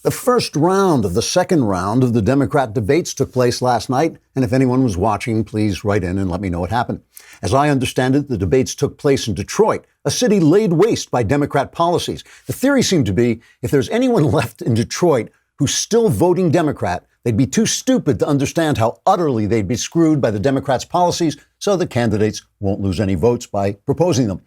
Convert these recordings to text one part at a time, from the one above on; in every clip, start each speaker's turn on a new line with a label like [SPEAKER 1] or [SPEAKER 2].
[SPEAKER 1] The first round of the second round of the Democrat debates took place last night, and if anyone was watching, please write in and let me know what happened. As I understand it, the debates took place in Detroit, a city laid waste by Democrat policies. The theory seemed to be if there's anyone left in Detroit who's still voting Democrat, they'd be too stupid to understand how utterly they'd be screwed by the Democrats' policies, so the candidates won't lose any votes by proposing them.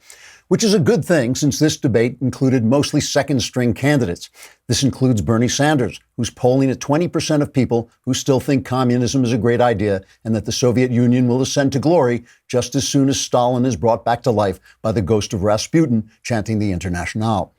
[SPEAKER 1] Which is a good thing, since this debate included mostly second-string candidates. This includes Bernie Sanders, who's polling at 20% of people who still think communism is a great idea and that the Soviet Union will ascend to glory just as soon as Stalin is brought back to life by the ghost of Rasputin chanting the Internationale.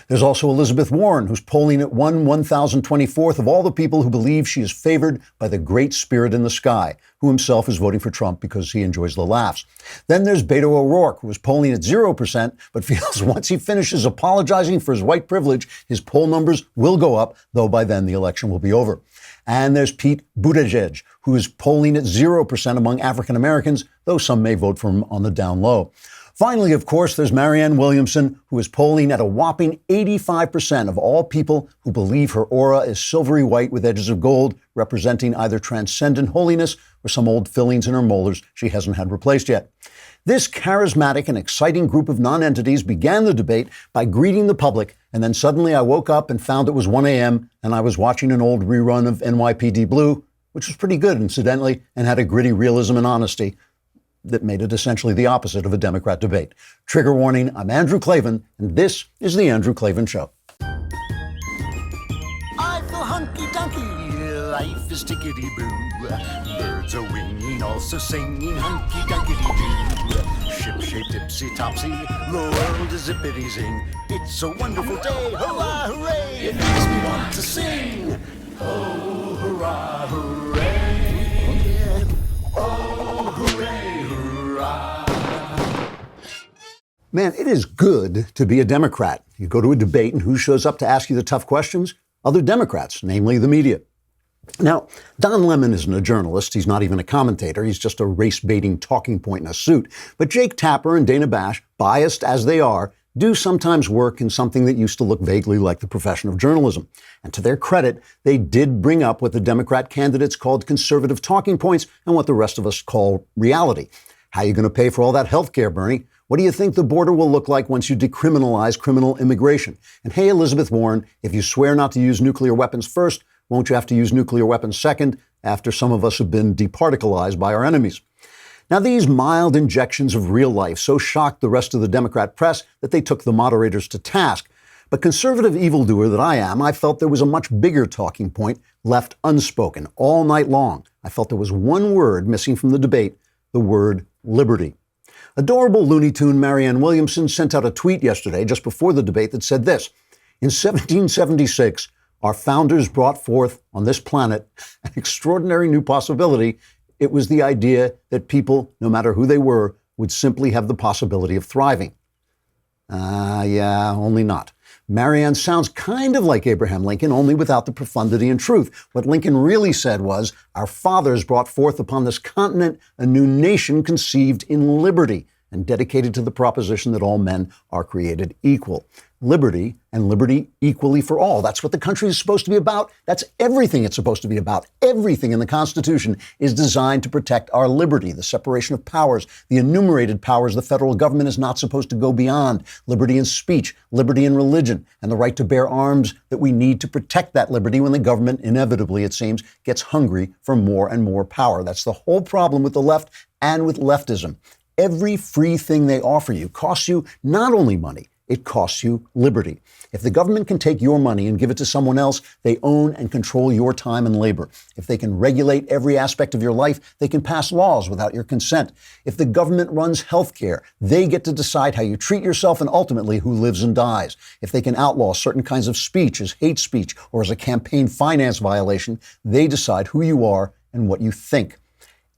[SPEAKER 1] There's also Elizabeth Warren, who's polling at 1,024th of all the people who believe she is favored by the great spirit in the sky, who himself is voting for Trump because he enjoys the laughs. Then there's Beto O'Rourke, who is polling at 0%, but feels once he finishes apologizing for his white privilege, his poll numbers will go up, though by then the election will be over. And there's Pete Buttigieg, who is polling at 0% among African Americans, though some may vote for him on the down low. Finally, of course, there's Marianne Williamson, who is polling at a whopping 85% of all people who believe her aura is silvery white with edges of gold, representing either transcendent holiness or some old fillings in her molars she hasn't had replaced yet. This charismatic and exciting group of non-entities began the debate by greeting the public, and then suddenly I woke up and found it was 1 a.m. and I was watching an old rerun of NYPD Blue, which was pretty good, incidentally, and had a gritty realism and honesty that made it essentially the opposite of a Democrat debate. Trigger warning, I'm Andrew Klavan, and this is The Andrew Klavan Show.
[SPEAKER 2] I feel hunky-dunky, life is tickety-boo. Birds are winging, also singing hunky-dunky-doo. Ship-shaped, tipsy-topsy, the world is zippity-zing. It's a wonderful day, hurrah, hooray! It makes me want to sing. Oh, hurrah, hooray! Oh, hooray!
[SPEAKER 1] Man, it is good to be a Democrat. You go to a debate and who shows up to ask you the tough questions? Other Democrats, namely the media. Now, Don Lemon isn't a journalist. He's not even a commentator. He's just a race-baiting talking point in a suit. But Jake Tapper and Dana Bash, biased as they are, do sometimes work in something that used to look vaguely like the profession of journalism. And to their credit, they did bring up what the Democrat candidates called conservative talking points and what the rest of us call reality. How are you going to pay for all that health care, Bernie? What do you think the border will look like once you decriminalize criminal immigration? And hey, Elizabeth Warren, if you swear not to use nuclear weapons first, won't you have to use nuclear weapons second after some of us have been departicleized by our enemies? Now, these mild injections of real life so shocked the rest of the Democrat press that they took the moderators to task. But conservative evildoer that I am, I felt there was a much bigger talking point left unspoken all night long. I felt there was one word missing from the debate, the word liberty. Adorable Looney Tune Marianne Williamson sent out a tweet yesterday, just before the debate, that said this: in 1776, our founders brought forth on this planet an extraordinary new possibility. It was the idea that people, no matter who they were, would simply have the possibility of thriving. Yeah, only not. Marianne sounds kind of like Abraham Lincoln, only without the profundity and truth. What Lincoln really said was, our fathers brought forth upon this continent a new nation conceived in liberty and dedicated to the proposition that all men are created equal. Liberty, and liberty equally for all. That's what the country is supposed to be about. That's everything it's supposed to be about. Everything in the Constitution is designed to protect our liberty, the separation of powers, the enumerated powers the federal government is not supposed to go beyond, liberty in speech, liberty in religion, and the right to bear arms that we need to protect that liberty when the government, inevitably, it seems, gets hungry for more and more power. That's the whole problem with the left and with leftism. Every free thing they offer you costs you not only money, it costs you liberty. If the government can take your money and give it to someone else, they own and control your time and labor. If they can regulate every aspect of your life, they can pass laws without your consent. If the government runs health care, they get to decide how you treat yourself and ultimately who lives and dies. If they can outlaw certain kinds of speech as hate speech or as a campaign finance violation, they decide who you are and what you think.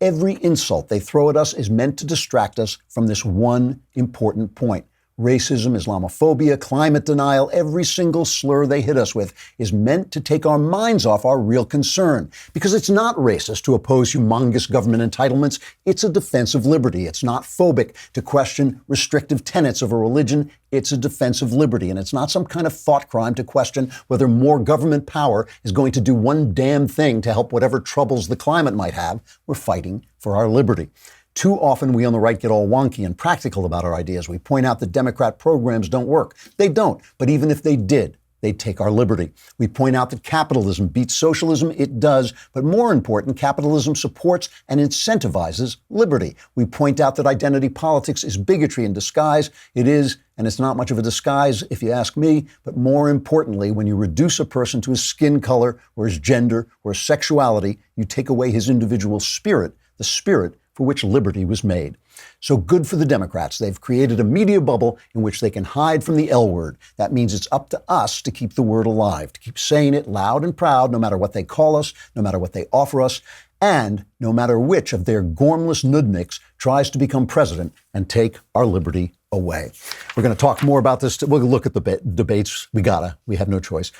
[SPEAKER 1] Every insult they throw at us is meant to distract us from this one important point. Racism, Islamophobia, climate denial, every single slur they hit us with is meant to take our minds off our real concern. Because it's not racist to oppose humongous government entitlements. It's a defense of liberty. It's not phobic to question restrictive tenets of a religion. It's a defense of liberty. And it's not some kind of thought crime to question whether more government power is going to do one damn thing to help whatever troubles the climate might have. We're fighting for our liberty. Too often we on the right get all wonky and practical about our ideas. We point out that Democrat programs don't work. They don't. But even if they did, they'd take our liberty. We point out that capitalism beats socialism. It does. But more important, capitalism supports and incentivizes liberty. We point out that identity politics is bigotry in disguise. It is, and it's not much of a disguise if you ask me. But more importantly, when you reduce a person to his skin color or his gender or his sexuality, you take away his individual spirit, the spirit for which liberty was made. So good for the Democrats. They've created a media bubble in which they can hide from the L word. That means it's up to us to keep the word alive, to keep saying it loud and proud, no matter what they call us, no matter what they offer us, and no matter which of their gormless nudniks tries to become president and take our liberty away. We're going to talk more about this. We'll look at the debates. We have no choice.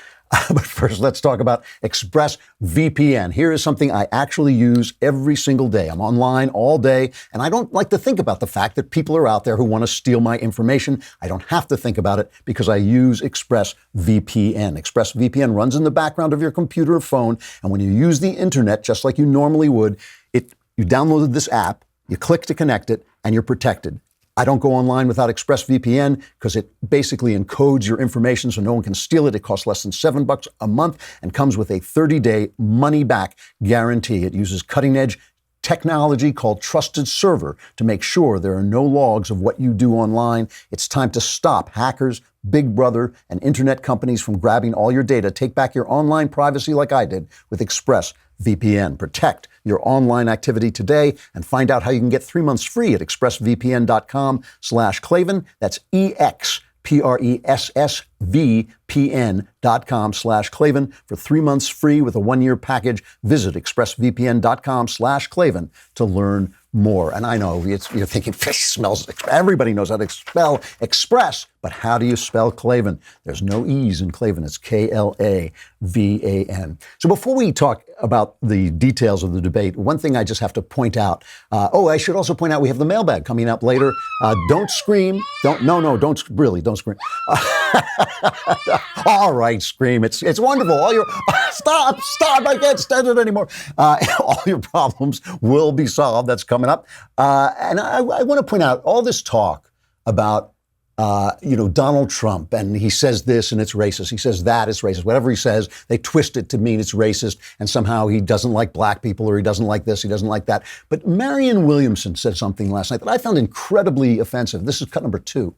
[SPEAKER 1] But first, let's talk about ExpressVPN. Here is something I actually use every single day. I'm online all day, and I don't like to think about the fact that people are out there who want to steal my information. I don't have to think about it because I use ExpressVPN. ExpressVPN runs in the background of your computer or phone, and when you use the internet, just like you normally would, you downloaded this app, you click to connect it, and you're protected. I don't go online without ExpressVPN because it basically encodes your information so no one can steal it. It costs less than $7 a month and comes with a 30-day money-back guarantee. It uses cutting-edge technology called Trusted Server to make sure there are no logs of what you do online. It's time to stop hackers, Big Brother, and internet companies from grabbing all your data. Take back your online privacy like I did with ExpressVPN. Protect your online activity today and find out how you can get 3 months free at expressvpn.com/Klavan. That's expressvpn.com/Klavan for 3 months free with a 1-year package. Visit expressvpn.com/Klavan to learn more. And I know you're thinking fish smells. Everybody knows how to spell Express, but how do you spell Klavan? There's no E's in Klavan. It's Klavan. So before we talk about the details of the debate, one thing I just have to point out. I should also point out we have the mailbag coming up later. Don't scream. Don't scream. All right, scream. It's wonderful. All your stop. I can't stand it anymore. All your problems will be solved. That's coming up. And I want to point out all this talk about Donald Trump, and he says this and it's racist. He says that it's racist. Whatever he says, they twist it to mean it's racist, and somehow he doesn't like black people, or he doesn't like this, he doesn't like that. But Marianne Williamson said something last night that I found incredibly offensive. This is cut number 2.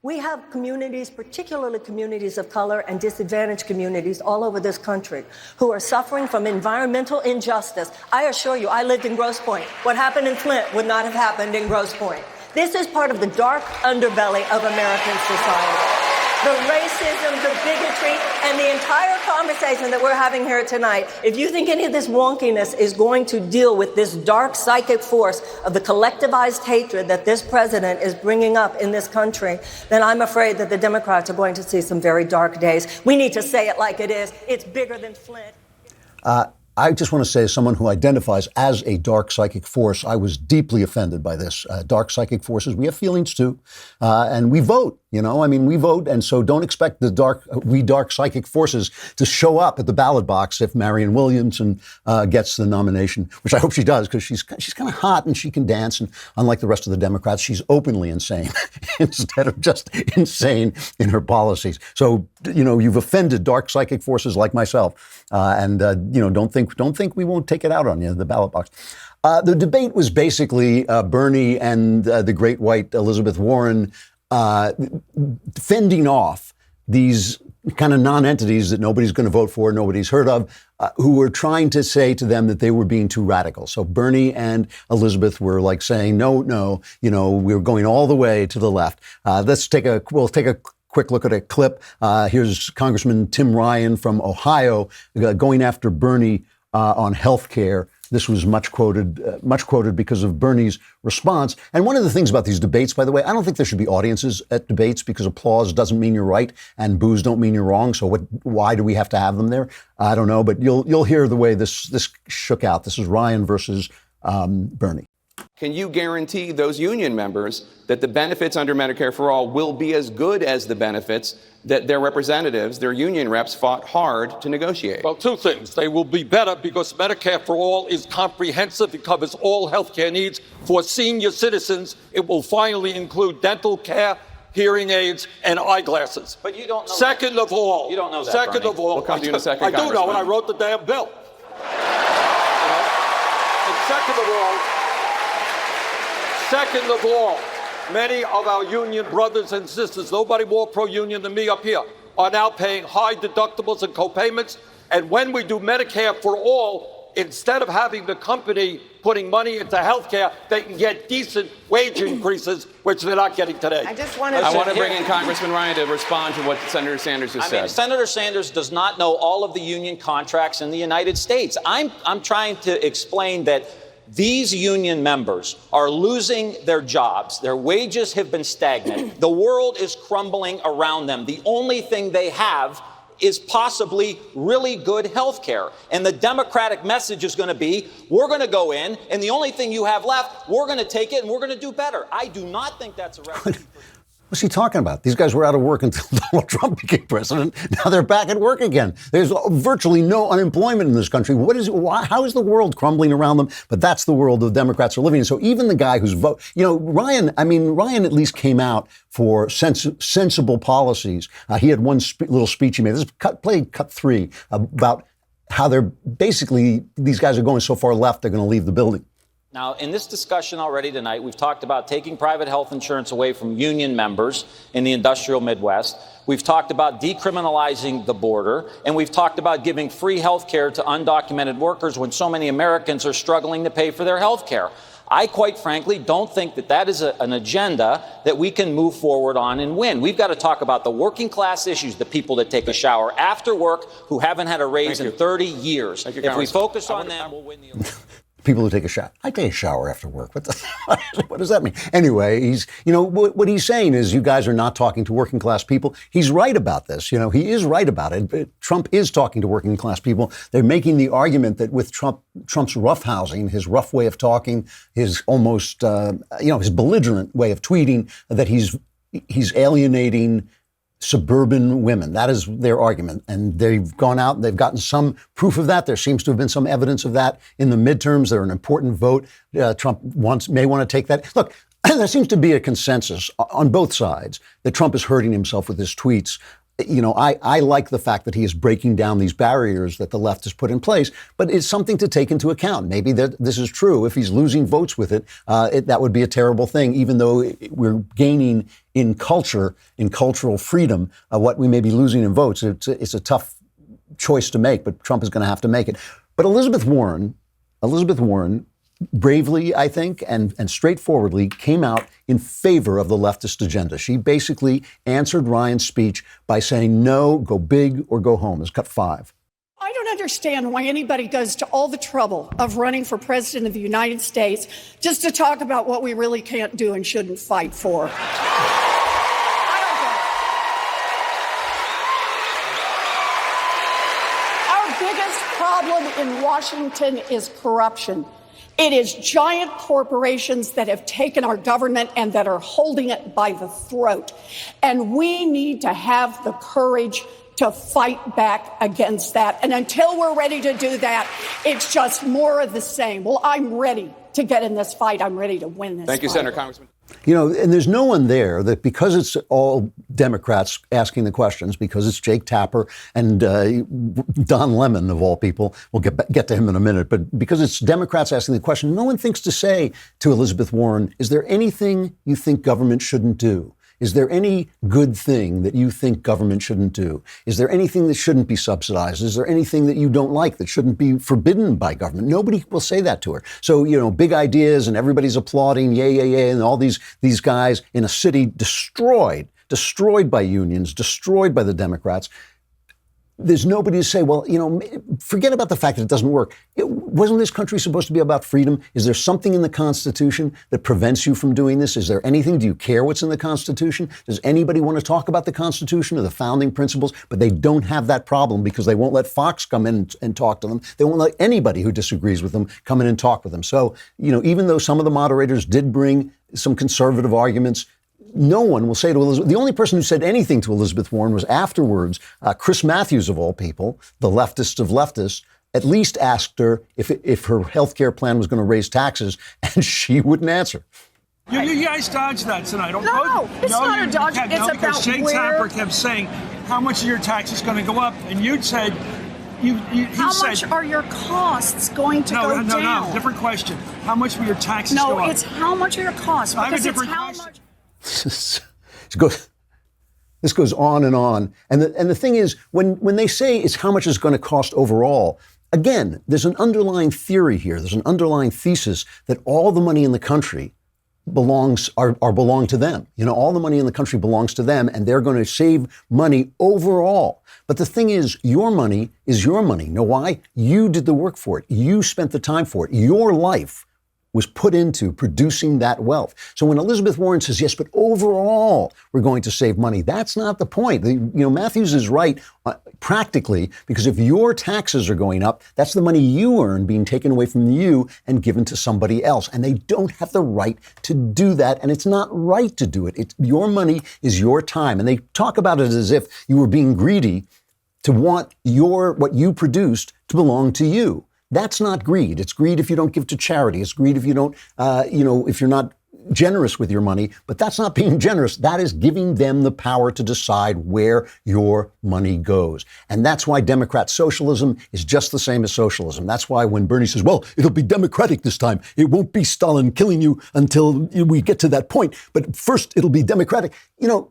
[SPEAKER 3] We have communities, particularly communities of color and disadvantaged communities all over this country, who are suffering from environmental injustice. I assure you, I lived in Grosse Pointe. What happened in Flint would not have happened in Grosse Pointe. This is part of the dark underbelly of American society. The racism, the bigotry, and the entire conversation that we're having here tonight, if you think any of this wonkiness is going to deal with this dark psychic force of the collectivized hatred that this president is bringing up in this country, then I'm afraid that the Democrats are going to see some very dark days. We need to say it like it is. It's bigger than Flint.
[SPEAKER 1] I just want to say, as someone who identifies as a dark psychic force, I was deeply offended by this. Dark psychic forces, we have feelings too, and we vote. We vote, and so don't expect the dark psychic forces to show up at the ballot box if Marianne Williamson gets the nomination, which I hope she does, because she's kind of hot and she can dance, and unlike the rest of the Democrats, she's openly insane instead of just insane in her policies. So you've offended dark psychic forces like myself, and don't think we won't take it out on you in the ballot box. The debate was basically Bernie and the great white Elizabeth Warren fending off these kind of non-entities that nobody's going to vote for, nobody's heard of, who were trying to say to them that they were being too radical. So Bernie and Elizabeth were like saying, no, we're going all the way to the left. We'll take a quick look at a clip. Here's Congressman Tim Ryan from Ohio going after Bernie on health care This was much quoted because of Bernie's response. And one of the things about these debates, by the way, I don't think there should be audiences at debates because applause doesn't mean you're right and boos don't mean you're wrong. So why do we have to have them there? I don't know, but you'll hear the way this shook out. This is Ryan versus Bernie.
[SPEAKER 4] Can you guarantee those union members that the benefits under Medicare for All will be as good as the benefits that their representatives, their union reps, fought hard to negotiate?
[SPEAKER 5] Well, two things. They will be better because Medicare for All is comprehensive. It covers all health care needs. For senior citizens, it will finally include dental care, hearing aids, and eyeglasses.
[SPEAKER 6] But you don't know
[SPEAKER 5] Second of all.
[SPEAKER 6] You don't know that,
[SPEAKER 5] Second
[SPEAKER 6] Bernie.
[SPEAKER 5] of all.
[SPEAKER 4] We'll come to you in a second,
[SPEAKER 5] I do know,
[SPEAKER 4] Congressman.
[SPEAKER 5] and I wrote the damn bill. Second of all, many of our union brothers and sisters, nobody more pro-union than me up here, are now paying high deductibles and co-payments. And when we do Medicare for All, instead of having the company putting money into health care, they can get decent wage increases, which they're not getting today.
[SPEAKER 4] I want to bring in Congressman Ryan to respond to what Senator Sanders just said.
[SPEAKER 6] Senator Sanders does not know all of the union contracts in the United States. I'm trying to explain that these union members are losing their jobs. Their wages have been stagnant. The world is crumbling around them. The only thing they have is possibly really good health care. And the Democratic message is going to be, we're going to go in, and the only thing you have left, we're going to take it, and we're going to do better. I do not think that's a recipe.
[SPEAKER 1] What's he talking about? These guys were out of work until Donald Trump became president. Now they're back at work again. There's virtually no unemployment in this country. How is the world crumbling around them? But that's the world the Democrats are living in. So even the guy who's Ryan at least came out for sensible policies. He had one little speech he made. This is cut 3 about how these guys are going so far left, they're going to leave the building.
[SPEAKER 6] Now, in this discussion already tonight, we've talked about taking private health insurance away from union members in the industrial Midwest. We've talked about decriminalizing the border, and we've talked about giving free health care to undocumented workers when so many Americans are struggling to pay for their health care. I, quite frankly, don't think that is an agenda that we can move forward on and win. We've got to talk about the working class issues, the people that take a shower after work who haven't had a raise in 30 years. If we focus on them, we'll win the election.
[SPEAKER 1] People who take a shower. I take a shower after work. What does that mean? Anyway, what he's saying is you guys are not talking to working class people. He's right about this. He is right about it. Trump is talking to working class people. They're making the argument that with Trump's roughhousing, his rough way of talking, his almost, his belligerent way of tweeting, that he's alienating suburban women. That is their argument. And they've gone out and they've gotten some proof of that. There seems to have been some evidence of that in the midterms. They're an important vote. Trump may want to take that. Look, there seems to be a consensus on both sides that Trump is hurting himself with his tweets. I like the fact that he is breaking down these barriers that the left has put in place, but it's something to take into account. Maybe this is true. If he's losing votes with it, that would be a terrible thing, even though we're gaining in culture, in cultural freedom, what we may be losing in votes. It's a tough choice to make, but Trump is going to have to make it. But Elizabeth Warren, bravely, I think, and straightforwardly came out in favor of the leftist agenda. She basically answered Ryan's speech by saying, no, go big or go home. It's cut 5.
[SPEAKER 7] I don't understand why anybody goes to all the trouble of running for president of the United States just to talk about what we really can't do and shouldn't fight for. I don't get it. Our biggest problem in Washington is corruption. It is giant corporations that have taken our government and that are holding it by the throat. And we need to have the courage to fight back against that. And until we're ready to do that, it's just more of the same. Well, I'm ready to get in this fight. I'm ready to win this fight.
[SPEAKER 4] Thank you, Senator. Congressman.
[SPEAKER 1] And there's no one there that, because it's all Democrats asking the questions, because it's Jake Tapper and Don Lemon, of all people, we'll get to him in a minute, but because it's Democrats asking the question, no one thinks to say to Elizabeth Warren, is there anything you think government shouldn't do? Is there any good thing that you think government shouldn't do? Is there anything that shouldn't be subsidized? Is there anything that you don't like that shouldn't be forbidden by government? Nobody will say that to her. So, big ideas and everybody's applauding, yay, and all these guys in a city destroyed by unions, destroyed by the Democrats. there's nobody to say, well, forget about the fact that it doesn't work. Wasn't this country supposed to be about freedom? Is there something in the Constitution that prevents you from doing this? Is there anything? Do you care what's in the Constitution? Does anybody want to talk about the Constitution or the founding principles? But they don't have that problem because they won't let Fox come in and talk to them. They won't let anybody who disagrees with them come in and talk with them. So, even though some of the moderators did bring some conservative arguments, no one will say to Elizabeth. The only person who said anything to Elizabeth Warren was afterwards, Chris Matthews, of all people, the leftist of leftists, at least asked her if her health care plan was going to raise taxes, and she wouldn't answer.
[SPEAKER 8] You guys dodged that tonight.
[SPEAKER 7] No, it's not a dodge. It's
[SPEAKER 8] because
[SPEAKER 7] about
[SPEAKER 8] Jake Tapper kept saying, how much of your tax is going to go up? And you'd said,
[SPEAKER 7] how much are your costs going to go down?
[SPEAKER 8] No, different question. How much will your taxes go up?
[SPEAKER 7] No, it's how much are your costs?
[SPEAKER 8] I have a
[SPEAKER 7] Because it's
[SPEAKER 8] different
[SPEAKER 7] how
[SPEAKER 8] question.
[SPEAKER 7] much.
[SPEAKER 1] This goes on and on. And the thing is, when they say it's how much it's going to cost overall, again, there's an underlying theory here. There's an underlying thesis that all the money in the country belong to them. All the money in the country belongs to them, and they're going to save money overall. But the thing is, your money is your money. Know why? You did the work for it. You spent the time for it. Your life was put into producing that wealth. So when Elizabeth Warren says, yes, but overall, we're going to save money, that's not the point. Matthews is right practically, because if your taxes are going up, that's the money you earn being taken away from you and given to somebody else. And they don't have the right to do that. And it's not right to do it. Your money is your time. And they talk about it as if you were being greedy to want what you produced to belong to you. That's not greed. It's greed if you don't give to charity. It's greed if you don't, if you're not generous with your money. But that's not being generous. That is giving them the power to decide where your money goes. And that's why Democrat socialism is just the same as socialism. That's why when Bernie says, well, it'll be democratic this time, it won't be Stalin killing you until we get to that point. But first, it'll be democratic.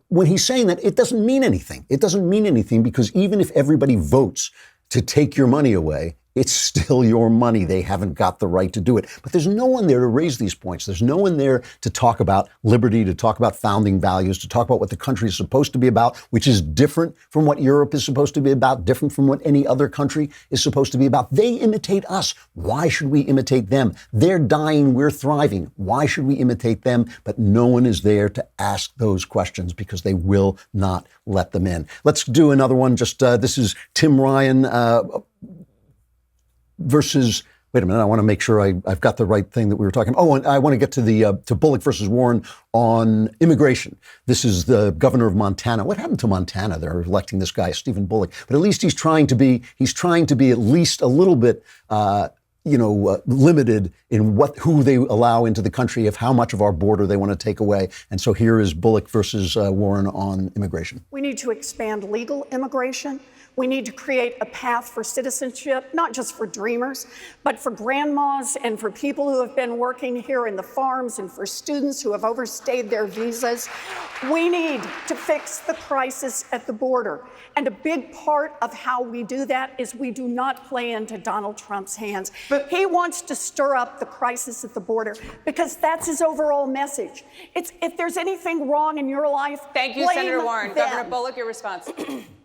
[SPEAKER 1] When he's saying that, it doesn't mean anything. It doesn't mean anything because even if everybody votes to take your money away, it's still your money. They haven't got the right to do it. But there's no one there to raise these points. There's no one there to talk about liberty, to talk about founding values, to talk about what the country is supposed to be about, which is different from what Europe is supposed to be about, different from what any other country is supposed to be about. They imitate us. Why should we imitate them? They're dying. We're thriving. Why should we imitate them? But no one is there to ask those questions because they will not let them in. Let's do another one. This is Tim Ryan versus, wait a minute, I want to make sure I've got the right thing that we were talking about. Oh, and I want to get to Bullock versus Warren on immigration. This is the governor of Montana. What happened to Montana? They're electing this guy, Stephen Bullock. But at least he's trying to be at least a little bit limited in who they allow into the country, of how much of our border they want to take away. And so here is Bullock versus Warren on immigration.
[SPEAKER 7] We need to expand legal immigration. We need to create a path for citizenship, not just for dreamers, but for grandmas and for people who have been working here in the farms and for students who have overstayed their visas. We need to fix the crisis at the border. And a big part of how we do that is we do not play into Donald Trump's hands. But he wants to stir up the crisis at the border because that's his overall message. If there's anything wrong in your life,
[SPEAKER 9] thank you, Senator Warren.
[SPEAKER 7] them.
[SPEAKER 9] Governor Bullock, your response.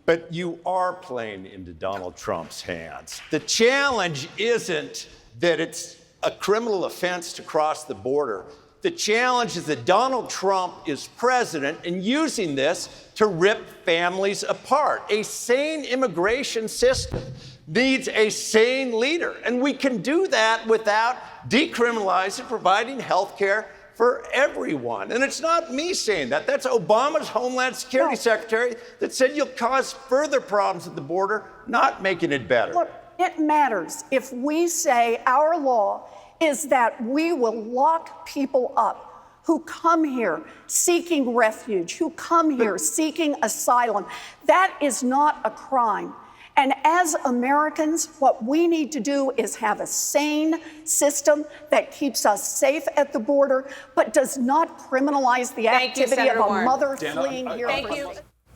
[SPEAKER 10] But you are playing into Donald Trump's hands. The challenge isn't that it's a criminal offense to cross the border. The challenge is that Donald Trump is president and using this to rip families apart. A sane immigration system needs a sane leader. And we can do that without decriminalizing, providing health care for everyone. And it's not me saying that. That's Obama's Homeland Security Secretary that said you'll cause further problems at the border, not making it better.
[SPEAKER 7] Look, it matters if we say our law is that we will lock people up who come here seeking refuge, who come here seeking asylum. That is not a crime. And as Americans, what we need to do is have a sane system that keeps us safe at the border, but does not criminalize the activity of a mother fleeing here.
[SPEAKER 9] Thank you.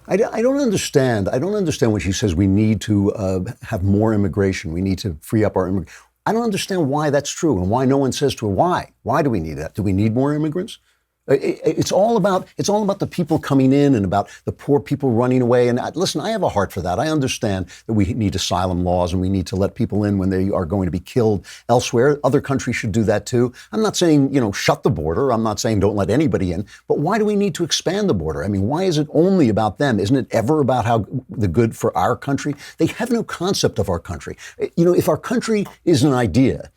[SPEAKER 1] I don't understand. I don't understand when she says we need to have more immigration. We need to free up our immigration. I don't understand why that's true and why no one says to her, why? Why do we need that? Do we need more immigrants? It's all about the people coming in and about the poor people running away. And listen, I have a heart for that. I understand that we need asylum laws and we need to let people in when they are going to be killed elsewhere. Other countries should do that too. I'm not saying, shut the border. I'm not saying don't let anybody in. But why do we need to expand the border? I mean, why is it only about them? Isn't it ever about how the good for our country? They have no concept of our country. If our country is an idea,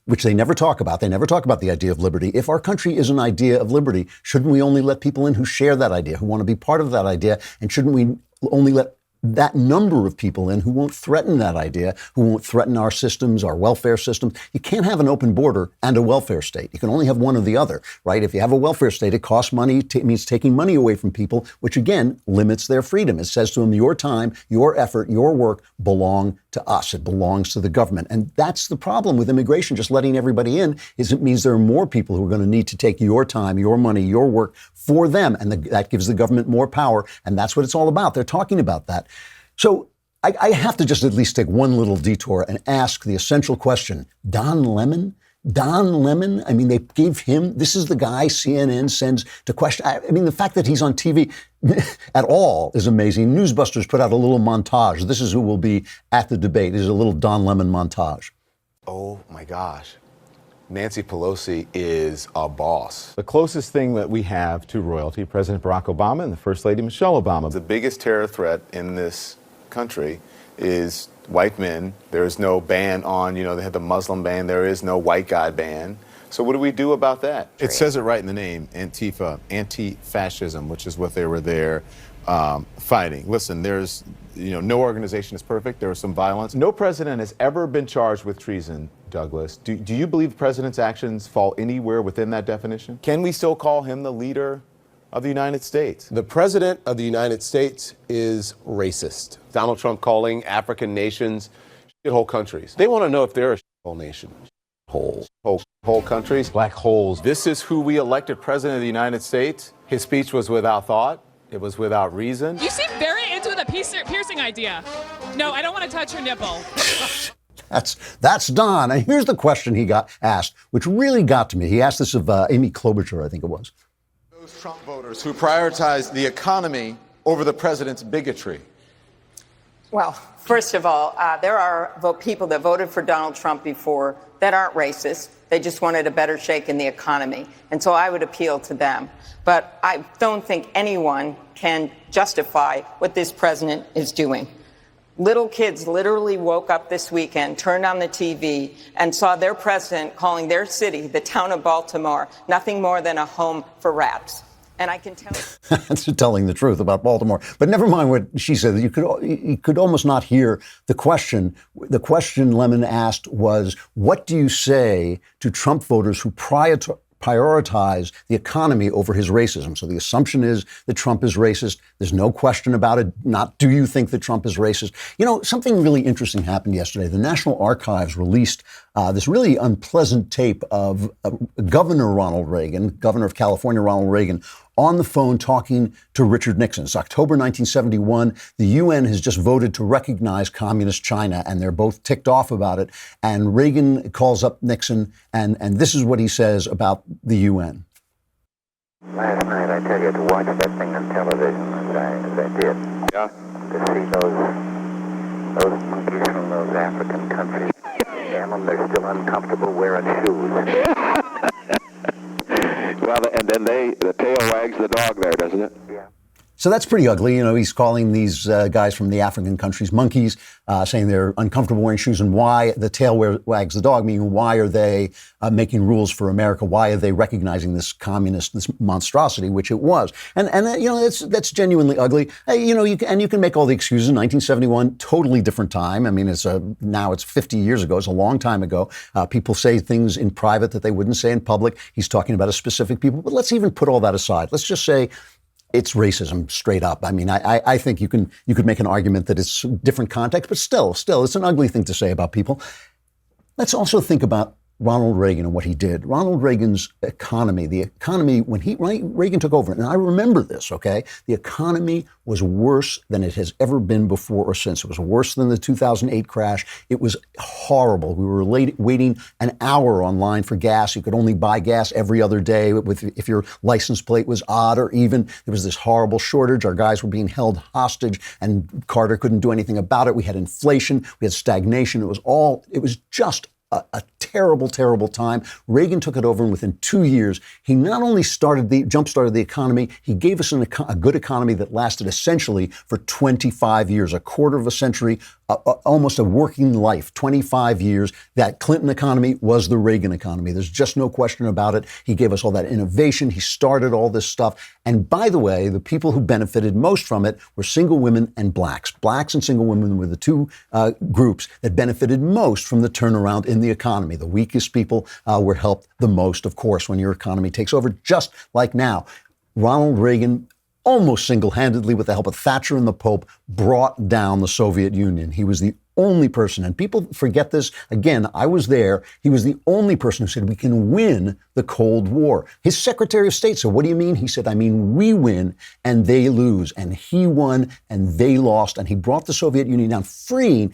[SPEAKER 1] which they never talk about. They never talk about the idea of liberty. If our country is an idea of liberty, shouldn't we only let people in who share that idea, who want to be part of that idea? And shouldn't we only let that number of people in who won't threaten that idea, who won't threaten our systems, our welfare systems? You can't have an open border and a welfare state. You can only have one or the other, right? If you have a welfare state, it costs money. It means taking money away from people, which again limits their freedom. It says to them, your time, your effort, your work belong to us. It belongs to the government. And that's the problem with immigration, just letting everybody in, is it means there are more people who are going to need to take your time, your money, your work for them. And that gives the government more power. And that's what it's all about. They're talking about that. So I have to just at least take one little detour and ask the essential question. Don Lemon? Don Lemon? I mean, they gave him, this is the guy CNN sends to question. I mean, the fact that he's on TV at all is amazing. Newsbusters put out a little montage. This is who will be at the debate. This is a little Don Lemon montage.
[SPEAKER 11] Oh my gosh. Nancy Pelosi is a boss.
[SPEAKER 12] The closest thing that we have to royalty, President Barack Obama and the First Lady Michelle Obama.
[SPEAKER 11] The biggest terror threat in this country is white men. There is no ban on, they had the Muslim ban. There is no white guy ban. So what do we do about that? It says it right in the name, Antifa, anti-fascism, which is what they were there fighting. Listen, there's, no organization is perfect. There was some violence.
[SPEAKER 12] No president has ever been charged with treason, Douglas. Do you believe the president's actions fall anywhere within that definition?
[SPEAKER 11] Can we still call him the leader of the United States?
[SPEAKER 13] The president of the United States is racist. Donald Trump calling African nations shithole countries. They want to know if they're a shithole nation. Whole countries.
[SPEAKER 11] Black holes. This is who we elected president of the United States. His speech was without thought. It was without reason.
[SPEAKER 14] You seem very into the piercing idea. No, I don't want to touch your nipple.
[SPEAKER 1] That's Don. And here's the question he got asked, which really got to me. He asked this of Amy Klobuchar, I think it was.
[SPEAKER 15] Those Trump voters who prioritize the economy over the president's bigotry.
[SPEAKER 16] Well, first of all, there are people that voted for Donald Trump before that aren't racist. They just wanted a better shake in the economy. And so I would appeal to them. But I don't think anyone can justify what this president is doing. Little kids literally woke up this weekend, turned on the TV, and saw their president calling their city, the town of Baltimore, nothing more than a home for rats. And I can tell
[SPEAKER 1] That's telling the truth about Baltimore. But never mind what she said. You could almost not hear the question. The question Lemon asked was, what do you say to Trump voters who prioritize the economy over his racism? So the assumption is that Trump is racist. There's no question about it. Not do you think that Trump is racist? Something really interesting happened yesterday. The National Archives released this really unpleasant tape of Governor Ronald Reagan, Governor of California Ronald Reagan, on the phone talking to Richard Nixon. It's October 1971. The UN has just voted to recognize communist China, and they're both ticked off about it. And Reagan calls up Nixon, and this is what he says about the UN.
[SPEAKER 17] Last night, I tell you, to watch that thing on television as I did, to see those monkeys from those African countries, damn them, they're still uncomfortable wearing shoes.
[SPEAKER 13] Well, and then the tail wags the dog there, doesn't it?
[SPEAKER 17] Yeah.
[SPEAKER 1] So that's pretty ugly. He's calling these guys from the African countries monkeys, saying they're uncomfortable wearing shoes. And why the tail wags the dog, meaning why are they making rules for America? Why are they recognizing this communist, this monstrosity, which it was? And that's genuinely ugly. You can make all the excuses. 1971, totally different time. I mean, now it's 50 years ago. It's a long time ago. People say things in private that they wouldn't say in public. He's talking about a specific people. But let's even put all that aside. Let's just say it's racism straight up. I mean, I think you could make an argument that it's different context, but still, it's an ugly thing to say about people. Let's also think about Ronald Reagan and what he did. Ronald Reagan's economy, the economy, when Reagan took over, and I remember this, okay, the economy was worse than it has ever been before or since. It was worse than the 2008 crash. It was horrible. We were waiting an hour online for gas. You could only buy gas every other day if your license plate was odd or even. There was this horrible shortage. Our guys were being held hostage, and Carter couldn't do anything about it. We had inflation. We had stagnation. It was just a terrible, terrible time. Reagan took it over, and within 2 years, he not only jump-started the economy, he gave us a good economy that lasted essentially for 25 years, a quarter of a century, almost a working life, 25 years. That Clinton economy was the Reagan economy. There's just no question about it. He gave us all that innovation. He started all this stuff. And by the way, the people who benefited most from it were single women and blacks. Blacks and single women were the two groups that benefited most from the turnaround in the economy. The weakest people were helped the most, of course, when your economy takes over, just like now. Ronald Reagan, almost single-handedly with the help of Thatcher and the Pope, brought down the Soviet Union. He was the only person, and people forget this. Again, I was there. He was the only person who said we can win the Cold War. His Secretary of State said, what do you mean? He said, I mean, we win and they lose. And he won and they lost. And he brought the Soviet Union down, freeing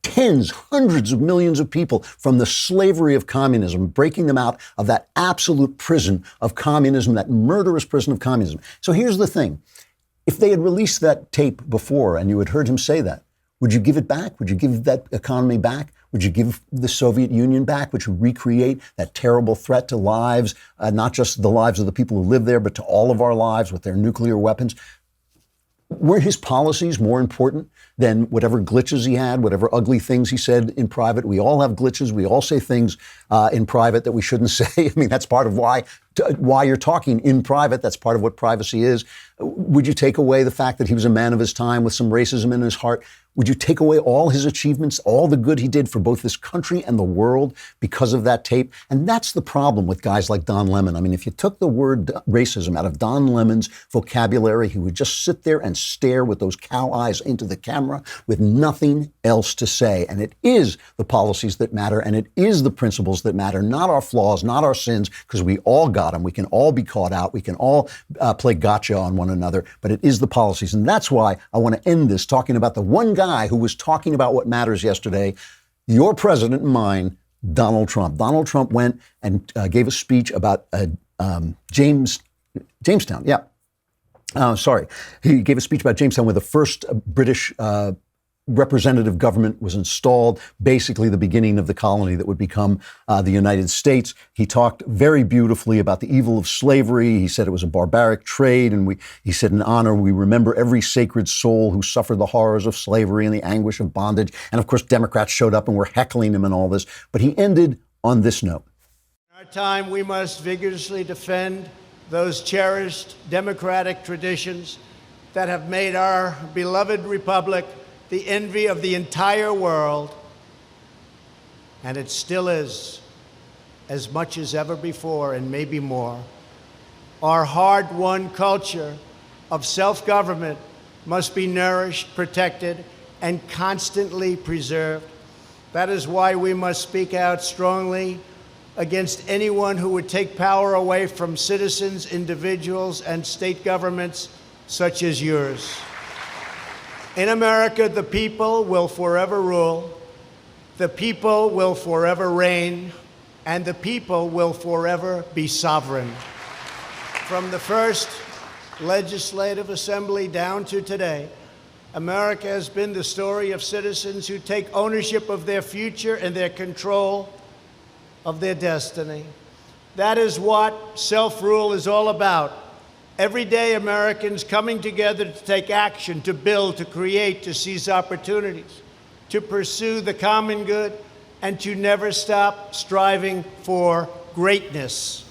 [SPEAKER 1] tens, hundreds of millions of people from the slavery of communism, breaking them out of that absolute prison of communism, that murderous prison of communism. So here's the thing. If they had released that tape before and you had heard him say that, would you give it back? Would you give that economy back? Would you give the Soviet Union back? Would you recreate that terrible threat to lives, not just the lives of the people who live there, but to all of our lives with their nuclear weapons? Were his policies more important than whatever glitches he had, whatever ugly things he said in private? We all have glitches. We all say things in private that we shouldn't say. I mean, that's part of why you're talking in private. That's part of what privacy is. Would you take away the fact that he was a man of his time with some racism in his heart? Would you take away all his achievements, all the good he did for both this country and the world because of that tape? And that's the problem with guys like Don Lemon. I mean, if you took the word racism out of Don Lemon's vocabulary, he would just sit there and stare with those cow eyes into the camera with nothing else to say. And it is the policies that matter, and it is the principles that matter, not our flaws, not our sins, because we all got them. We can all be caught out. We can all play gotcha on one another, but it is the policies. And that's why I want to end this talking about the one guy who was talking about what matters yesterday, your president and mine, Donald Trump. Donald Trump went and gave a speech about Jamestown. Yeah. Sorry. He gave a speech about Jamestown, where the first British representative government was installed, basically the beginning of the colony that would become the United States. He talked very beautifully about the evil of slavery. He said it was a barbaric trade, and he said, in honor, we remember every sacred soul who suffered the horrors of slavery and the anguish of bondage. And of course, Democrats showed up and were heckling him and all this. But he ended on this note.
[SPEAKER 18] In our time, we must vigorously defend those cherished democratic traditions that have made our beloved republic the envy of the entire world, and it still is, as much as ever before and maybe more. Our hard-won culture of self-government must be nourished, protected, and constantly preserved. That is why we must speak out strongly against anyone who would take power away from citizens, individuals, and state governments such as yours. In America, the people will forever rule, the people will forever reign, and the people will forever be sovereign. From the first legislative assembly down to today, America has been the story of citizens who take ownership of their future and their control of their destiny. That is what self-rule is all about. Every day, Americans coming together to take action, to build, to create, to seize opportunities, to pursue the common good, and to never stop striving for greatness.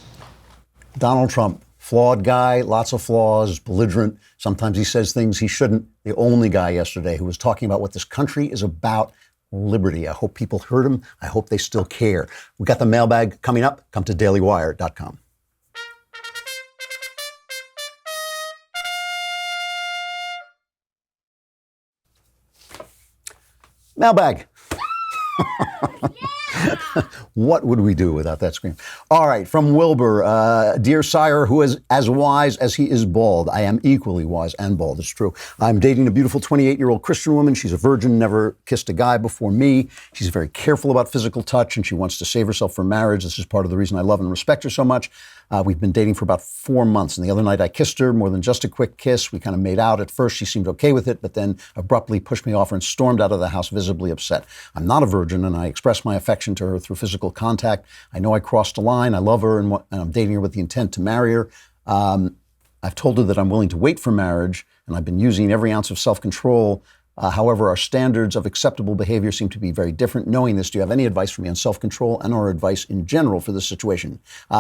[SPEAKER 1] Donald Trump, flawed guy, lots of flaws, belligerent. Sometimes he says things he shouldn't. The only guy yesterday who was talking about what this country is about, liberty. I hope people heard him. I hope they still care. We got the mailbag coming up. Come to dailywire.com. Mailbag. What would we do without that scream? All right, from Wilbur. Dear sire, who is as wise as he is bald. I am equally wise and bald. It's true. I'm dating a beautiful 28-year-old Christian woman. She's a virgin, never kissed a guy before me. She's very careful about physical touch, and she wants to save herself for marriage. This is part of the reason I love and respect her so much. We've been dating for about 4 months, and the other night I kissed her, more than just a quick kiss. We kind of made out. At first, she seemed okay with it, but then abruptly pushed me off her and stormed out of the house, visibly upset. I'm not a virgin, and I express my affection to her through physical contact. I know I crossed a line. I love her, and I'm dating her with the intent to marry her. I've told her that I'm willing to wait for marriage, and I've been using every ounce of self-control. However, our standards of acceptable behavior seem to be very different. Knowing this, do you have any advice for me on self-control and or advice in general for this situation?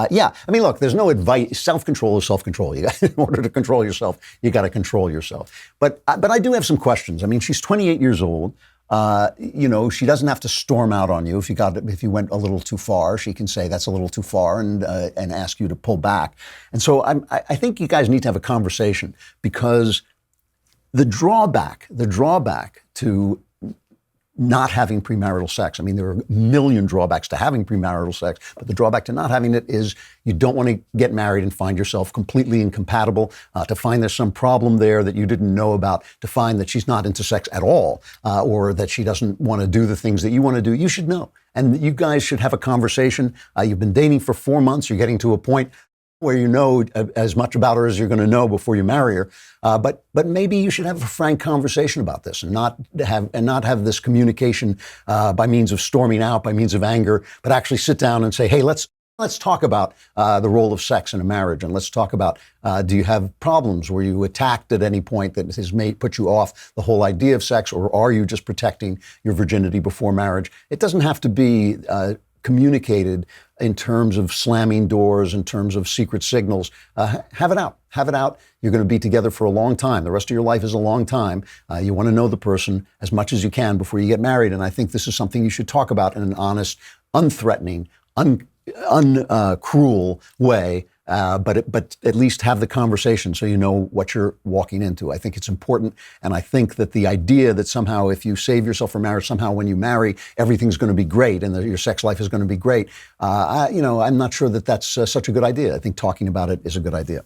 [SPEAKER 1] Yeah, I mean, look, there's no advice. Self-control is self-control. In order to control yourself, you got to control yourself. But I do have some questions. I mean, she's 28 years old. She doesn't have to storm out on you if you went a little too far. She can say that's a little too far and ask you to pull back. And so I think you guys need to have a conversation, because the drawback to not having premarital sex, I mean, there are a million drawbacks to having premarital sex, but the drawback to not having it is you don't want to get married and find yourself completely incompatible, to find there's some problem there that you didn't know about, to find that she's not into sex at all, or that she doesn't want to do the things that you want to do. You should know. And you guys should have a conversation. You've been dating for 4 months. You're getting to a point where you know as much about her as you're going to know before you marry her. But maybe you should have a frank conversation about this and not have this communication by means of storming out, by means of anger, but actually sit down and say, hey, let's talk about the role of sex in a marriage, and let's talk about, do you have problems? Were you attacked at any point that has put you off the whole idea of sex, or are you just protecting your virginity before marriage? It doesn't have to be communicated in terms of slamming doors, in terms of secret signals. Have it out. Have it out. You're going to be together for a long time. The rest of your life is a long time. You want to know the person as much as you can before you get married. And I think this is something you should talk about in an honest, unthreatening, uncruel way. But at least have the conversation so you know what you're walking into. I think it's important, and I think that the idea that somehow if you save yourself for marriage, somehow when you marry, everything's going to be great and that your sex life is going to be great, I'm not sure that that's such a good idea. I think talking about it is a good idea.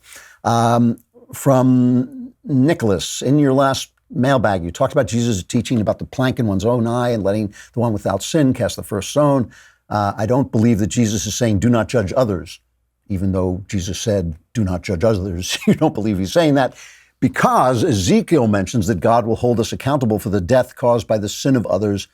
[SPEAKER 1] From Nicholas, in your last mailbag, you talked about Jesus' teaching about the plank in one's own eye and letting the one without sin cast the first stone. I don't believe that Jesus is saying, do not judge others. Even though Jesus said, do not judge others, you don't believe he's saying that, because Ezekiel mentions that God will hold us accountable for the death caused by the sin of others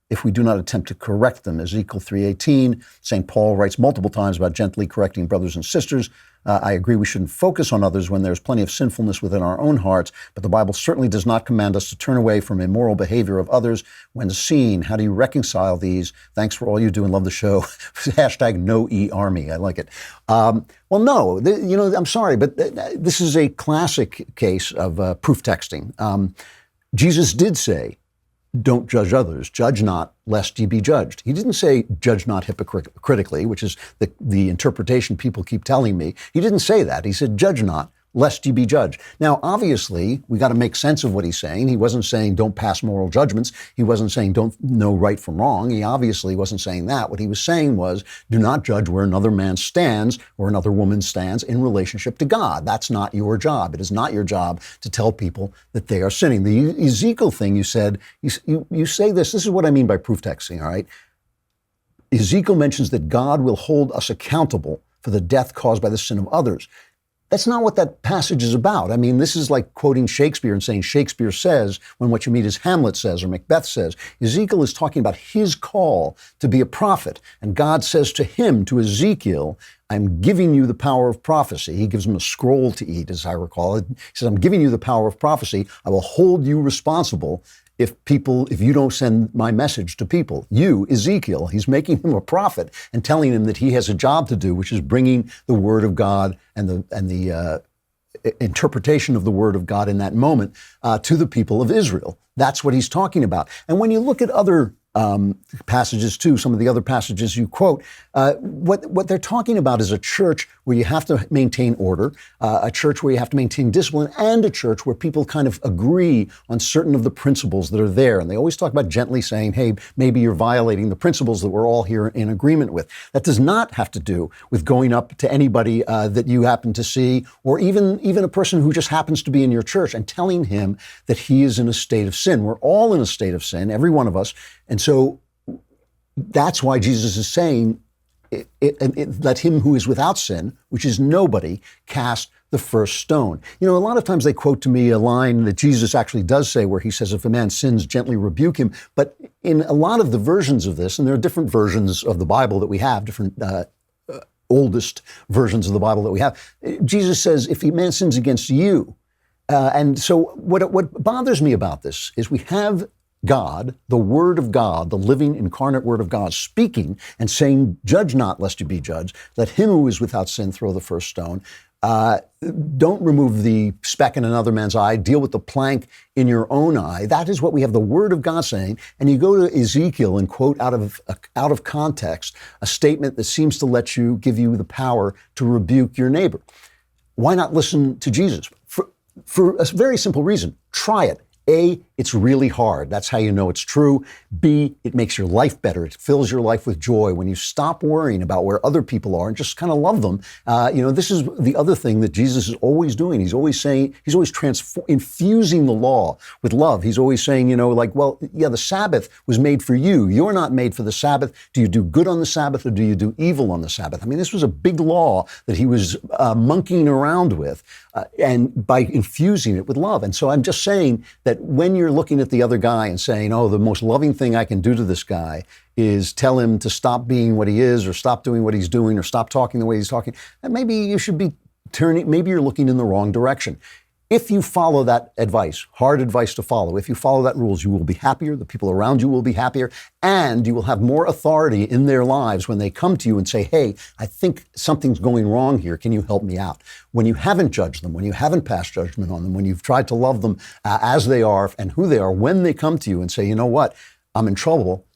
[SPEAKER 1] if we do not attempt to correct them. Ezekiel 3:18, St. Paul writes multiple times about gently correcting brothers and sisters. I agree we shouldn't focus on others when there's plenty of sinfulness within our own hearts, but the Bible certainly does not command us to turn away from immoral behavior of others when seen. How do you reconcile these? Thanks for all you do and love the show. Hashtag no e-army. I like it. Well, no, I'm sorry, but this is a classic case of proof texting. Jesus did say, don't judge others. Judge not, lest ye be judged. He didn't say judge not hypocritically, which is the interpretation people keep telling me. He didn't say that. He said judge not, lest ye be judged. Now, obviously, we got to make sense of what he's saying. He wasn't saying don't pass moral judgments. He wasn't saying don't know right from wrong. He obviously wasn't saying that. What he was saying was do not judge where another man stands or another woman stands in relationship to God. That's not your job. It is not your job to tell people that they are sinning. The Ezekiel thing you said, you say this is what I mean by proof texting, all right? Ezekiel mentions that God will hold us accountable for the death caused by the sin of others. That's not what that passage is about. I mean, this is like quoting Shakespeare and saying Shakespeare says when what you mean is Hamlet says or Macbeth says. Ezekiel is talking about his call to be a prophet. And God says to him, to Ezekiel, I'm giving you the power of prophecy. He gives him a scroll to eat, as I recall. He says, I'm giving you the power of prophecy. I will hold you responsible if you don't send my message to people. You, Ezekiel, he's making him a prophet and telling him that he has a job to do, which is bringing the word of God and the interpretation of the word of God in that moment to the people of Israel. That's what he's talking about. And when you look at other passages too, some of the other passages you quote. What they're talking about is a church where you have to maintain order, a church where you have to maintain discipline, and a church where people kind of agree on certain of the principles that are there. And they always talk about gently saying, hey, maybe you're violating the principles that we're all here in agreement with. That does not have to do with going up to anybody that you happen to see, or even a person who just happens to be in your church, and telling him that he is in a state of sin. We're all in a state of sin, every one of us. And so that's why Jesus is saying, let him who is without sin, which is nobody, cast the first stone. You know, a lot of times they quote to me a line that Jesus actually does say, where he says, if a man sins, gently rebuke him. But in a lot of the versions of this, and there are different versions of the Bible that we have, different oldest versions of the Bible that we have, Jesus says, if a man sins against you. And so what bothers me about this is we have God, the Word of God, the living incarnate Word of God, speaking and saying, judge not lest you be judged. Let him who is without sin throw the first stone. Don't remove the speck in another man's eye. Deal with the plank in your own eye. That is what we have the Word of God saying. And you go to Ezekiel and quote out of context a statement that seems to give you the power to rebuke your neighbor. Why not listen to Jesus? For a very simple reason. Try it. A, it's really hard. That's how you know it's true. B, it makes your life better. It fills your life with joy when you stop worrying about where other people are and just kind of love them. This is the other thing that Jesus is always doing. He's always saying, he's always infusing the law with love. He's always saying, the Sabbath was made for you. You're not made for the Sabbath. Do you do good on the Sabbath or do you do evil on the Sabbath? I mean, this was a big law that he was monkeying around with, and by infusing it with love. And so I'm just saying that when you're looking at the other guy and saying, oh, the most loving thing I can do to this guy is tell him to stop being what he is, or stop doing what he's doing, or stop talking the way he's talking, maybe you should be maybe you're looking in the wrong direction. If you follow that advice, hard advice to follow, if you follow that rules, you will be happier, the people around you will be happier, and you will have more authority in their lives when they come to you and say, hey, I think something's going wrong here. Can you help me out? When you haven't judged them, when you haven't passed judgment on them, when you've tried to love them as they are and who they are, when they come to you and say, you know what, I'm in trouble,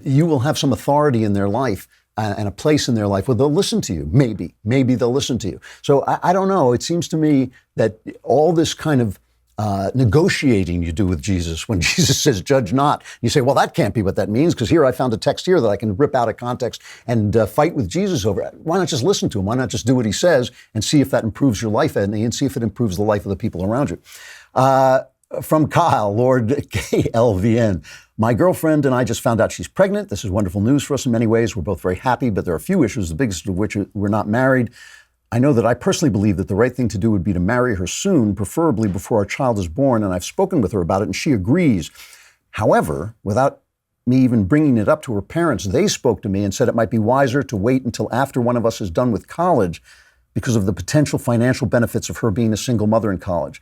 [SPEAKER 1] you will have some authority in their life and a place in their life where they'll listen to you. Maybe they'll listen to you. So I don't know. It seems to me that all this kind of negotiating you do with Jesus, when Jesus says, judge not, you say, well, that can't be what that means, because here I found a text here that I can rip out of context and fight with Jesus over. Why not just listen to him? Why not just do what he says and see if that improves your life, Edney, and see if it improves the life of the people around you? From Kyle, Lord KLVN. My girlfriend and I just found out she's pregnant. This is wonderful news for us in many ways. We're both very happy, but there are a few issues, the biggest of which we're not married. I know that I personally believe that the right thing to do would be to marry her soon, preferably before our child is born, and I've spoken with her about it, and she agrees. However, without me even bringing it up to her parents, they spoke to me and said it might be wiser to wait until after one of us is done with college, because of the potential financial benefits of her being a single mother in college.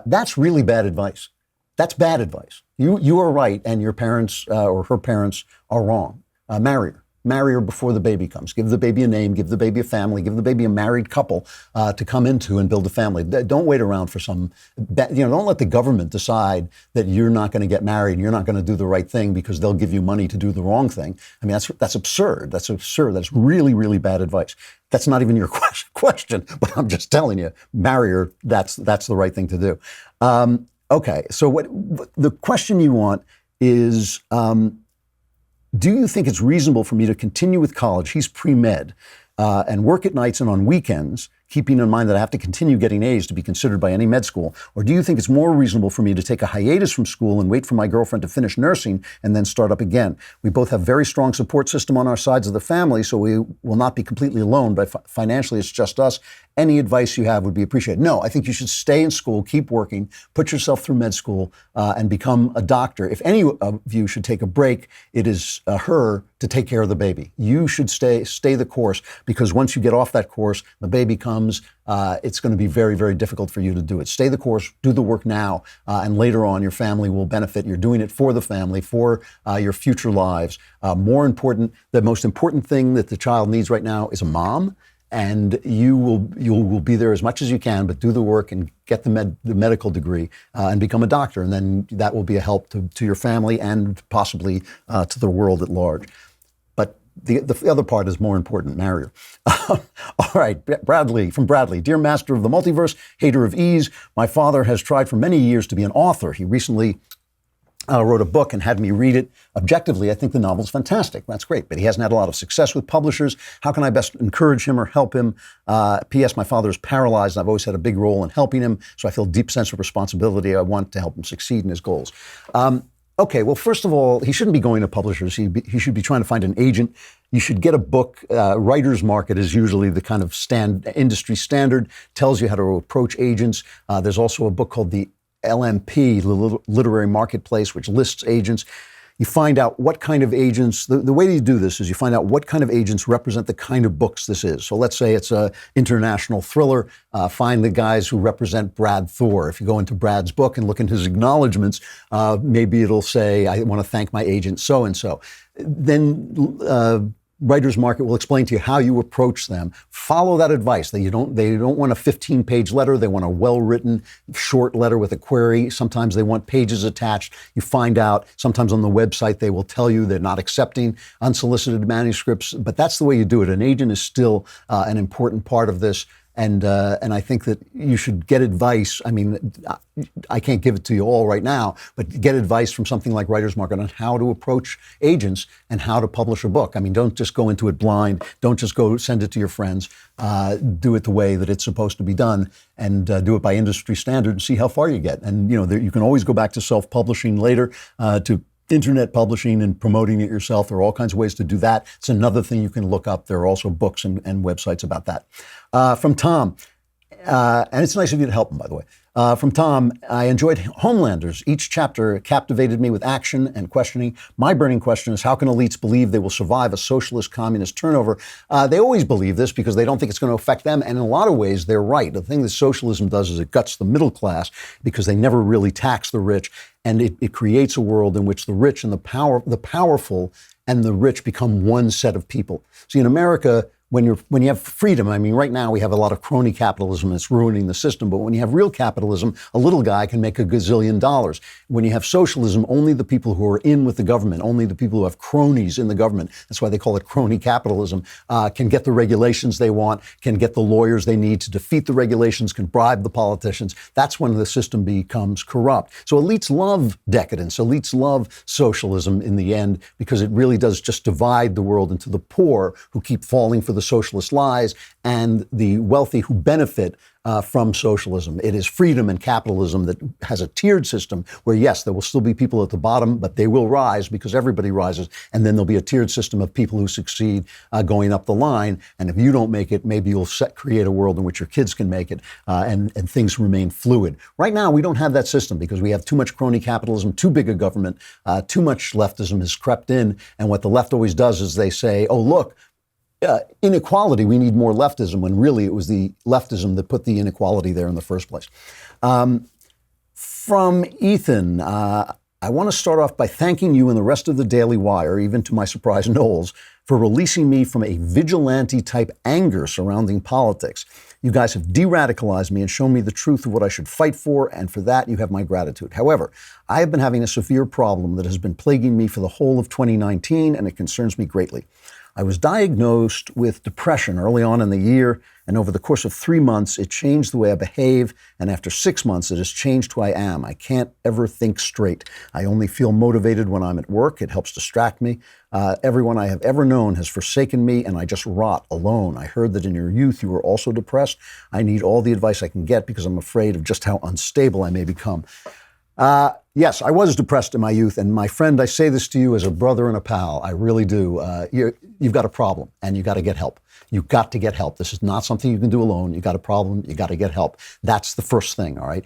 [SPEAKER 1] That's really bad advice. That's bad advice. You are right, and your parents or her parents are wrong. Marry her. Marry her before the baby comes. Give the baby a name, give the baby a family, give the baby a married couple to come into and build a family. Don't wait around for don't let the government decide that you're not going to get married and you're not going to do the right thing because they'll give you money to do the wrong thing. I mean, that's absurd. That's absurd. That's really, really bad advice. That's not even your question, but I'm just telling you, marry her. That's the right thing to do. Okay, so what the question you want is, do you think it's reasonable for me to continue with college? He's pre-med and work at nights and on weekends, keeping in mind that I have to continue getting A's to be considered by any med school? Or do you think it's more reasonable for me to take a hiatus from school and wait for my girlfriend to finish nursing and then start up again? We both have very strong support system on our sides of the family, so we will not be completely alone, but financially it's just us. Any advice you have would be appreciated. No, I think you should stay in school, keep working, put yourself through med school, and become a doctor. If any of you should take a break, it is her to take care of the baby. You should stay the course, because once you get off that course, the baby comes, it's going to be very, very difficult for you to do it. Stay the course, do the work now, and later on your family will benefit. You're doing it for the family, for your future lives. The most important thing that the child needs right now is a mom. and you will be there as much as you can, but do the work and get the medical degree and become a doctor. And then that will be a help to your family and possibly to the world at large. But the other part is more important, marry her. All right, Bradley, from Bradley. Dear master of the multiverse, hater of ease, my father has tried for many years to be an author. He recently wrote a book and had me read it. Objectively, I think the novel's fantastic. That's great, but he hasn't had a lot of success with publishers. How can I best encourage him or help him? P.S. My father is paralyzed, and I've always had a big role in helping him, so I feel a deep sense of responsibility. I want to help him succeed in his goals. Okay, well, first of all, he shouldn't be going to publishers. He should be trying to find an agent. You should get a book. Writer's Market is usually the kind of industry standard, tells you how to approach agents. There's also a book called the LMP, the Literary Marketplace, which lists agents. You find out what kind of agents, the way you do this is you find out what kind of agents represent the kind of books this is. So let's say it's an international thriller. Find the guys who represent Brad Thor. If you go into Brad's book and look in his acknowledgments, maybe it'll say, I want to thank my agent so-and-so. Then Writer's Market will explain to you how you approach them. Follow that advice. They don't want a 15-page letter. They want a well-written short letter with a query. Sometimes they want pages attached. You find out. Sometimes on the website they will tell you they're not accepting unsolicited manuscripts. But that's the way you do it. An agent is still an important part of this. And I think that you should get advice. I mean, I can't give it to you all right now, but get advice from something like Writer's Market on how to approach agents and how to publish a book. I mean, don't just go into it blind. Don't just go send it to your friends. Do it the way that it's supposed to be done, and do it by industry standard and see how far you get. And, you can always go back to self-publishing later, to internet publishing and promoting it yourself. There are all kinds of ways to do that. It's another thing you can look up. There are also books and websites about that. From Tom, and it's nice of you to help him, by the way. From Tom, I enjoyed Homelanders. Each chapter captivated me with action and questioning. My burning question is, how can elites believe they will survive a socialist communist turnover? They always believe this because they don't think it's going to affect them. And in a lot of ways, they're right. The thing that socialism does is it guts the middle class because they never really tax the rich. And it creates a world in which the rich and the powerful and the rich become one set of people. See, in America, when you have freedom, I mean, right now we have a lot of crony capitalism that's ruining the system. But when you have real capitalism, a little guy can make $1 gazillion. When you have socialism, only the people who are in with the government, only the people who have cronies in the government, that's why they call it crony capitalism, can get the regulations they want, can get the lawyers they need to defeat the regulations, can bribe the politicians. That's when the system becomes corrupt. So elites love decadence. Elites love socialism in the end because it really does just divide the world into the poor who keep falling for the socialist lies and the wealthy who benefit from socialism. It is freedom and capitalism that has a tiered system where, yes, there will still be people at the bottom, but they will rise because everybody rises. And then there'll be a tiered system of people who succeed going up the line. And if you don't make it, maybe you'll create a world in which your kids can make it and things remain fluid. Right now, we don't have that system because we have too much crony capitalism, too big a government, too much leftism has crept in. And what the left always does is they say, oh, look, inequality, we need more leftism, when really it was the leftism that put the inequality there in the first place. From Ethan, I want to start off by thanking you and the rest of the Daily Wire, even to my surprise, Knowles, for releasing me from a vigilante-type anger surrounding politics. You guys have de-radicalized me and shown me the truth of what I should fight for, and for that you have my gratitude. However, I have been having a severe problem that has been plaguing me for the whole of 2019, and it concerns me greatly. I was diagnosed with depression early on in the year, and over the course of 3 months, it changed the way I behave, and after 6 months, it has changed who I am. I can't ever think straight. I only feel motivated when I'm at work. It helps distract me. Everyone I have ever known has forsaken me, and I just rot alone. I heard that in your youth, you were also depressed. I need all the advice I can get because I'm afraid of just how unstable I may become. Yes, I was depressed in my youth, and my friend, I say this to you as a brother and a pal. I really do. You've got a problem, and you got to get help. You've got to get help. This is not something you can do alone. You got a problem. You got to get help. That's the first thing. All right.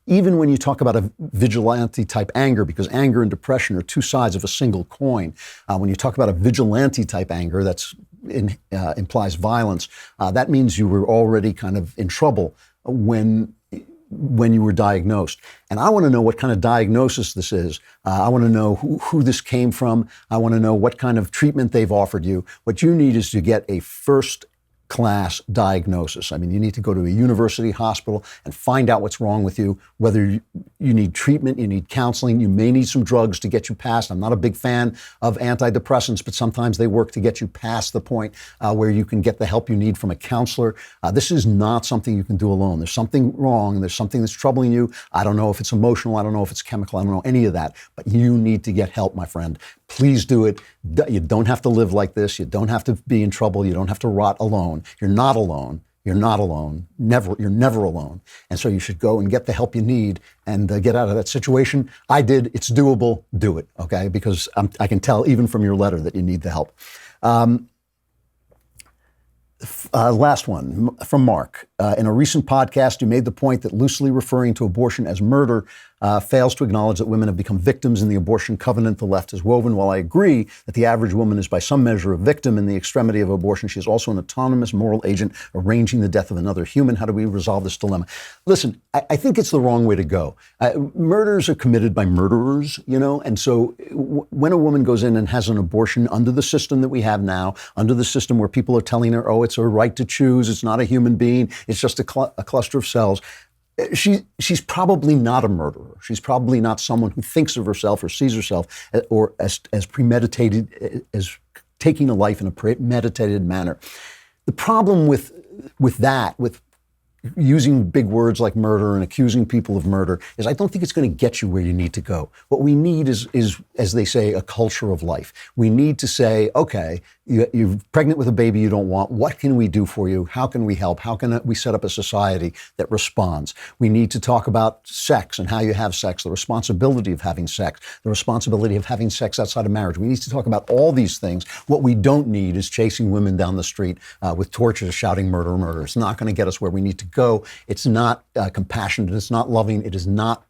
[SPEAKER 1] Even when you talk about a vigilante-type anger, because anger and depression are two sides of a single coin. When you talk about a vigilante-type anger, that's implies violence. That means you were already kind of in trouble when you were diagnosed. And I want to know what kind of diagnosis this is. I want to know who this came from. I want to know what kind of treatment they've offered you. What you need is to get a first class diagnosis. I mean, you need to go to a university hospital and find out what's wrong with you, whether you need treatment, you need counseling, you may need some drugs to get you past. I'm not a big fan of antidepressants, but sometimes they work to get you past the point where you can get the help you need from a counselor. This is not something you can do alone. There's something wrong. There's something that's troubling you. I don't know if it's emotional. I don't know if it's chemical. I don't know any of that, but you need to get help, my friend. Please do it. You don't have to live like this. You don't have to be in trouble. You don't have to rot alone. You're not alone. You're not alone. You're never alone. And so you should go and get the help you need and get out of that situation. I did. It's doable. Do it, okay? Because I can tell even from your letter that you need the help. Last one from Mark. In a recent podcast, you made the point that loosely referring to abortion as murder fails to acknowledge that women have become victims in the abortion covenant the left has woven. While I agree that the average woman is by some measure a victim in the extremity of abortion, she is also an autonomous moral agent arranging the death of another human. How do we resolve this dilemma? Listen, I think it's the wrong way to go. Murders are committed by murderers, and so when a woman goes in and has an abortion under the system that we have now, under the system where people are telling her, oh, it's her right to choose, it's not a human being, it's just a cluster of cells, she's probably not a murderer. She's probably not someone who thinks of herself or sees herself or as premeditated, as taking a life in a premeditated manner. The problem with using big words like murder and accusing people of murder is I don't think it's going to get you where you need to go. What we need is, as they say, a culture of life. We need to say, okay, you're pregnant with a baby you don't want. What can we do for you? How can we help? How can we set up a society that responds? We need to talk about sex and how you have sex, the responsibility of having sex, the responsibility of having sex outside of marriage. We need to talk about all these things. What we don't need is chasing women down the street with torches shouting murder, murder. It's not going to get us where we need to go. It's not compassionate. It's not loving. It is not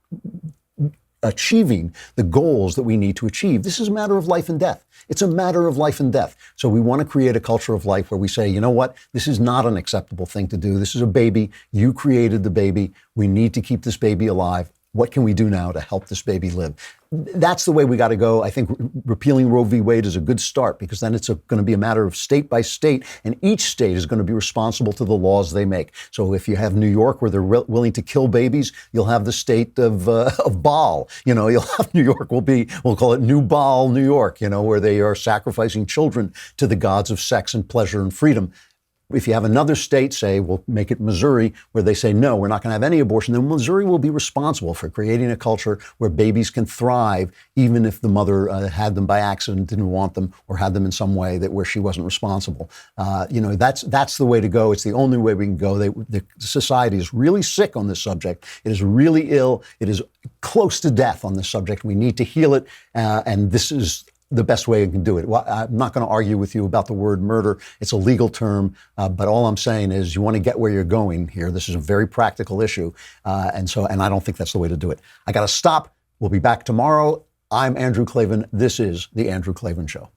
[SPEAKER 1] achieving the goals that we need to achieve. This is a matter of life and death. It's a matter of life and death. So we want to create a culture of life where we say, you know what? This is not an acceptable thing to do. This is a baby. You created the baby. We need to keep this baby alive. What can we do now to help this baby live? That's the way we got to go. I think repealing Roe v. Wade is a good start because then it's going to be a matter of state by state, and each state is going to be responsible to the laws they make. So if you have New York where they're willing to kill babies, you'll have the state of Baal. You'll have New York we'll call it New Baal, New York, where they are sacrificing children to the gods of sex and pleasure and freedom. If you have another state, say, we'll make it Missouri, where they say, no, we're not going to have any abortion, then Missouri will be responsible for creating a culture where babies can thrive, even if the mother had them by accident, didn't want them, or had them in some way where she wasn't responsible. That's the way to go. It's the only way we can go. The society is really sick on this subject. It is really ill. It is close to death on this subject. We need to heal it, and this is the best way you can do it. Well, I'm not going to argue with you about the word murder. It's a legal term, but all I'm saying is you want to get where you're going here. This is a very practical issue, and I don't think that's the way to do it. I got to stop. We'll be back tomorrow. I'm Andrew Klavan. This is The Andrew Klavan Show.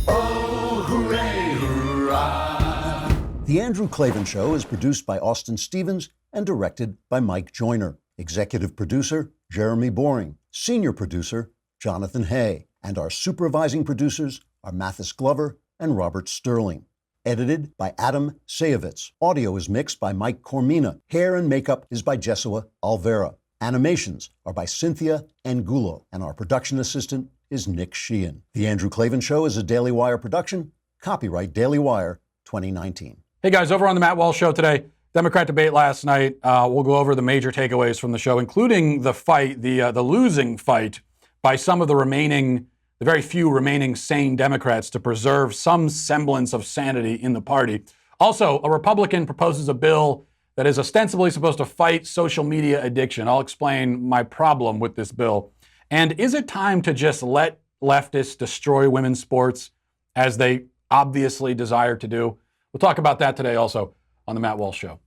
[SPEAKER 2] Oh, hooray, hurrah.
[SPEAKER 1] The Andrew Klavan Show is produced by Austin Stevens and directed by Mike Joyner. Executive producer, Jeremy Boring. Senior producer, Jonathan Hay. And our supervising producers are Mathis Glover and Robert Sterling. Edited by Adam Sayevitz. Audio is mixed by Mike Cormina. Hair and makeup is by Jesua Alvera. Animations are by Cynthia Angulo. And our production assistant is Nick Sheehan. The Andrew Klavan Show is a Daily Wire production. Copyright Daily Wire 2019.
[SPEAKER 19] Hey guys, over on the Matt Walsh Show today, Democrat debate last night. We'll go over the major takeaways from the show, including the fight, the losing fight by some of the very few remaining sane Democrats to preserve some semblance of sanity in the party. Also, a Republican proposes a bill that is ostensibly supposed to fight social media addiction. I'll explain my problem with this bill. And is it time to just let leftists destroy women's sports as they obviously desire to do? We'll talk about that today also on the Matt Walsh Show.